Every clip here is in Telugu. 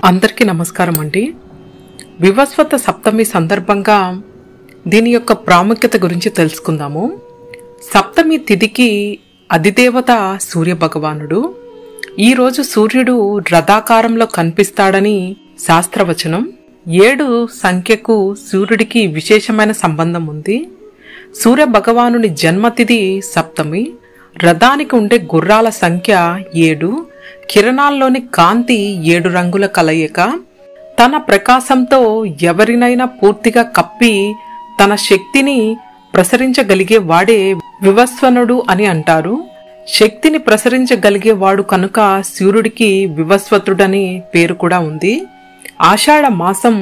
అందరికీ నమస్కారం అండి. వివస్వత సప్తమి సందర్భంగా దీని యొక్క ప్రాముఖ్యత గురించి తెలుసుకుందాము. సప్తమి తిథికి అధిదేవత సూర్య భగవానుడు. ఈరోజు సూర్యుడు రథాకారంలో కనిపిస్తాడని శాస్త్రవచనం. 7 సంఖ్యకు సూర్యుడికి విశేషమైన సంబంధం ఉంది. సూర్య భగవానుని జన్మతిథి సప్తమి. రథానికి ఉండే గుర్రాల సంఖ్య 7. కిరణాల్లోని కాంతి 7 రంగుల కలయిక. తన ప్రకాశంతో ఎవరినైనా పూర్తిగా కప్పి తన శక్తిని ప్రసరించగలిగే వాడే వివస్వనుడు అని అంటారు. శక్తిని ప్రసరించగలిగేవాడు కనుక సూర్యుడికి వివస్వతుడని పేరు కూడా ఉంది. ఆషాఢ మాసం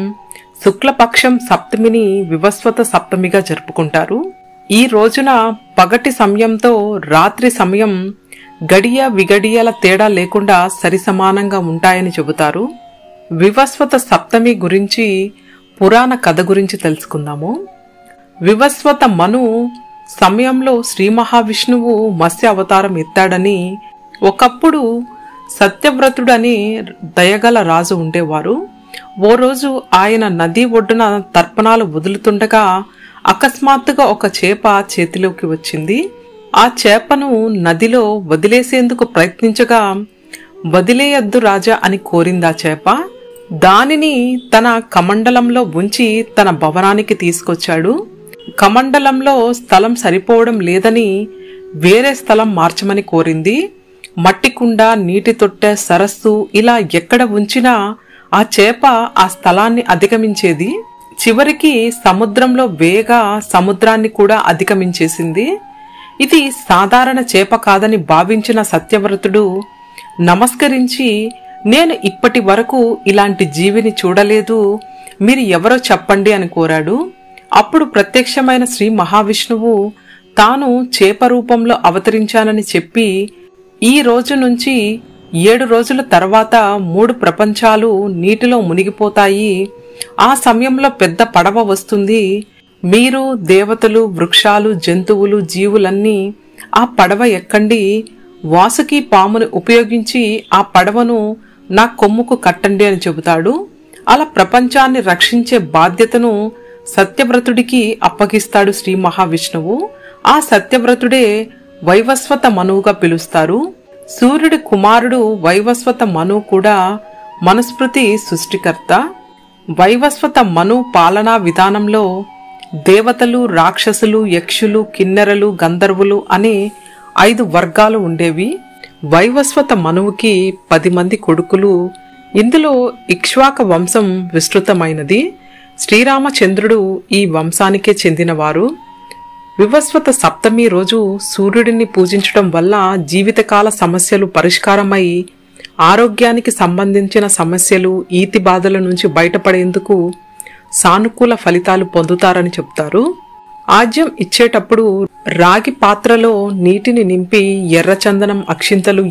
శుక్లపక్షం సప్తమిని వివస్వత సప్తమిగా జరుపుకుంటారు. ఈ రోజున పగటి సమయంతో రాత్రి సమయం గడియ విగడియల తేడా లేకుండా సరిసమానంగా ఉంటాయని చెబుతారు. వివస్వత సప్తమి గురించి పురాణ కథ గురించి తెలుసుకుందాము. వివస్వత మను సమయంలో శ్రీ మహావిష్ణువు మత్స్య అవతారం ఎత్తాడని, ఒకప్పుడు సత్యవ్రతుడని దయగల రాజు ఉండేవారు. ఓ రోజు ఆయన నది ఒడ్డున తర్పణాలు వదులుతుండగా అకస్మాత్తుగా ఒక చేప చేతిలోకి వచ్చింది. ఆ చేపను నదిలో వదిలేసేందుకు ప్రయత్నించగా వదిలేయద్దు రాజా అని కోరింది ఆ చేప. దానిని తన కమండలంలో ఉంచి తన భవనానికి తీసుకొచ్చాడు. కమండలంలో స్థలం సరిపోవడం లేదని వేరే స్థలం మార్చమని కోరింది. మట్టి కుండ, నీటి తొట్టె, సరస్సు ఇలా ఎక్కడ ఉంచినా ఆ చేప ఆ స్థలాన్ని అధిగమించేది. చివరికి సముద్రంలో వేగా సముద్రాన్ని కూడా అధిగమించేసింది. ఇది సాధారణ చేప కాదని భావించిన సత్యవ్రతుడు నమస్కరించి, నేను ఇప్పటి వరకు ఇలాంటి జీవిని చూడలేదు, మీరు ఎవరో చెప్పండి అని కోరాడు. అప్పుడు ప్రత్యక్షమైన శ్రీ మహావిష్ణువు తాను చేప రూపంలో అవతరించానని చెప్పి, ఈ రోజు నుంచి 7 రోజుల తర్వాత 3 ప్రపంచాలు నీటిలో మునిగిపోతాయి. ఆ సమయంలో పెద్ద పడవ వస్తుంది. మీరు, దేవతలు, వృక్షాలు, జంతువులు, జీవులన్నీ ఆ పడవ ఎక్కండి. వాసుకి పాముని ఉపయోగించి ఆ పడవను నా కొమ్ముకు కట్టండి అని చెబుతాడు. అలా ప్రపంచాన్ని రక్షించే బాధ్యతను సత్యవ్రతుడికి అప్పగిస్తాడు శ్రీ మహావిష్ణువు. ఆ సత్యవ్రతుడే వైవస్వత మనువుగా పిలుస్తారు. సూర్యుడి కుమారుడు వైవస్వత మను కూడా మనుస్మృతి సృష్టికర్త. వైవస్వత మను పాలనా విధానంలో దేవతలు, రాక్షసులు, యక్షులు, కిన్నెరలు, గంధర్వులు అనే 5 వర్గాలు ఉండేవి. వైవస్వత మనువుకి 10 మంది కొడుకులు. ఇందులో ఇక్ష్వాక వంశం విస్తృతమైనది. శ్రీరామచంద్రుడు ఈ వంశానికే చెందినవారు. వివస్వత సప్తమి రోజు సూర్యుడిని పూజించడం వల్ల జీవితకాల సమస్యలు పరిష్కారమై ఆరోగ్యానికి సంబంధించిన సమస్యలు, ఈతి బాధల నుంచి బయటపడేందుకు సానుకూల ఫలితాలు పొందుతారని చెప్తారు. ఆజ్యం ఇచ్చేటప్పుడు రాగి పాత్రలో నీటిని నింపి ఎర్రచందనం, అక్షింతలు,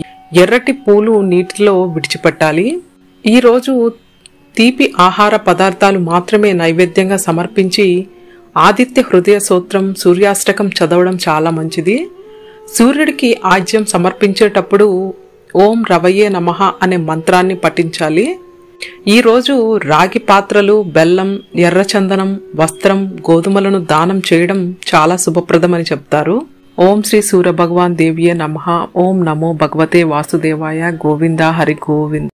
ఎర్రటి పూలు నీటిలో విడిచిపెట్టాలి. ఈరోజు తీపి ఆహార పదార్థాలు మాత్రమే నైవేద్యంగా సమర్పించి ఆదిత్య హృదయ సూత్రం, సూర్యాష్టకం చదవడం చాలా మంచిది. సూర్యుడికి ఆజ్యం సమర్పించేటప్పుడు ఓం రవయే నమః అనే మంత్రాన్ని పఠించాలి. ఈరోజు రాగి పాత్రలు, బెల్లం, ఎర్రచందనం, వస్త్రం, గోధుమలను దానం చేయడం చాలా శుభప్రదమని చెప్తారు. ఓం శ్రీ సూర్య భగవాన్ దేవియే నమః. ఓం నమో భగవతే వాసుదేవాయ. గోవింద హరి గోవింద.